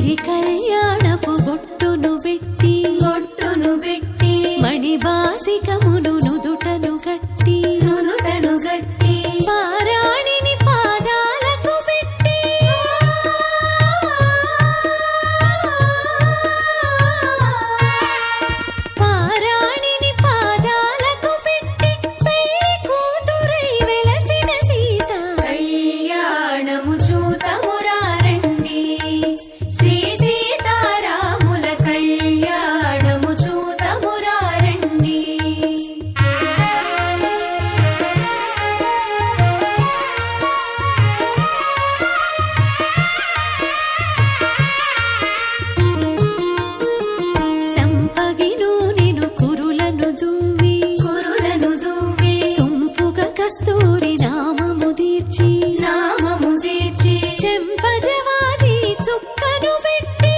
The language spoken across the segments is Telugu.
సిరి కళ్యాణపు బొట్టును పెట్టి మణిబాసికమును నుదుటను గట్టి పారాణిని పాదాలకు పెట్టి పారాణిని పాదాలకు పెట్టి పెళ్లి కూతురై వెలసిన సీత కళ్యాణము చూతమురారండి శ్రీ సీతారాముల కళ్యాణము చూతమురారండి. సంపగిను నిను కురులను దువ్వి సొంపుగా కస్తూరి నామము దీర్చి చెంపజవాజి చుక్కను పెట్టి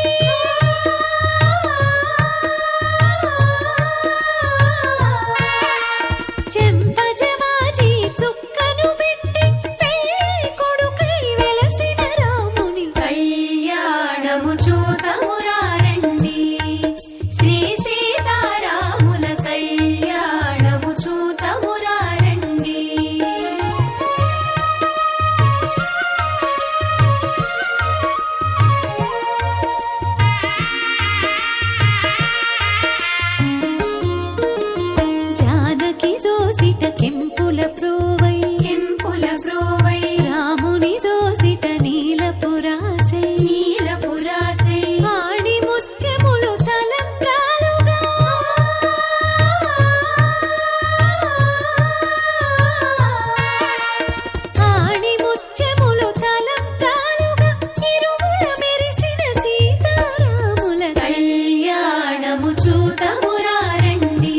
చెంపజవాజి చుక్కను పెట్టి పెళ్లి కొడుకై వెలసిన రాముని కళ్యాణము చూతమురారండి శ్రీ సీతారాముల కళ్యాణము చూతమురారండి. జానకి దోసిట కెంపుల ప్రోవై రాముని దోసిట నీలపురాసై ఆణి ముత్యములు తలంబ్రాలుగా ఆణి ముత్యములు తలంబ్రాలుగా ఇరువుల మెరిసిన సీతారాముల కళ్యాణము చూతమురారండి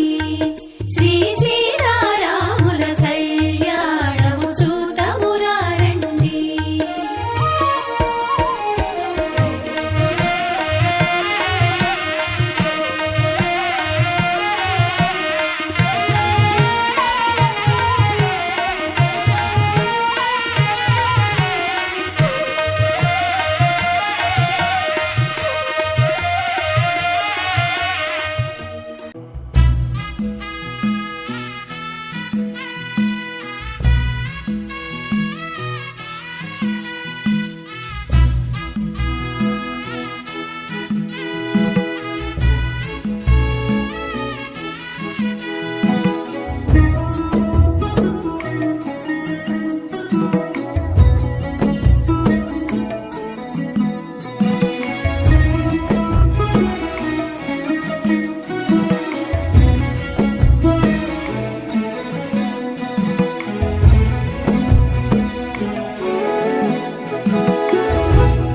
శ్రీ సీతారాముల కళ్యాణము చూతమురారండి.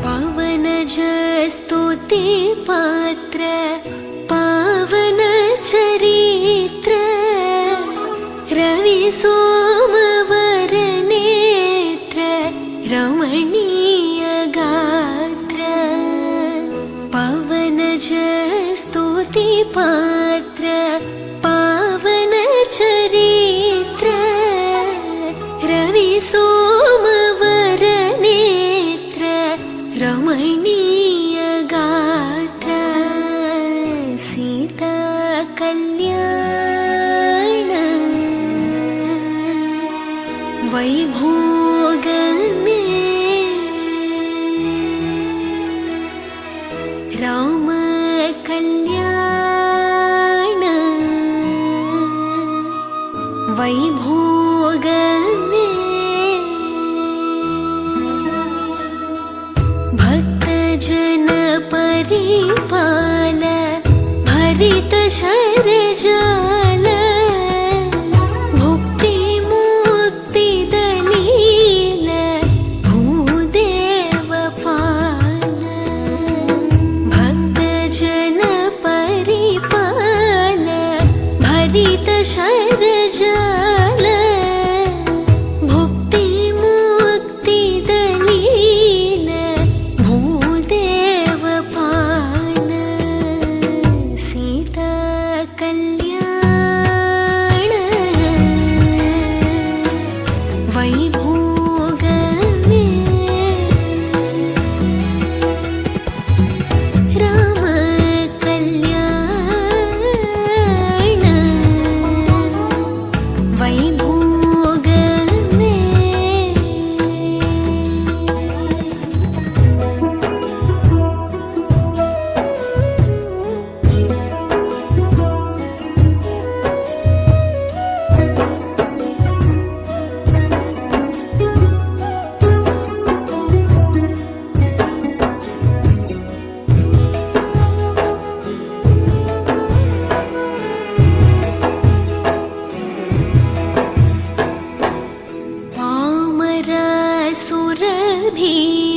పవనజ స్తుతి పాత్ర పావన చరిత్ర రవి సోమవర నేత్ర రమణీయ గాత్ర పవనజ స్తుతి పాత్ర పావన చరిత్ర రవి సోమవర నేత్ర రమణీయ గాత్ర సీతా కళ్యాణ వైభోగమే రామ కళ్యాణ వైభోగమే భక్తజన పరిపాల భరిత శరజాల భుక్తి ముక్తి దలీల భూదేవ పాల భక్తజన పరిపాల భరిత శరజాల భుక్తి ముక్తి దలీల భూదేవ పాల సీతా దుర్లభే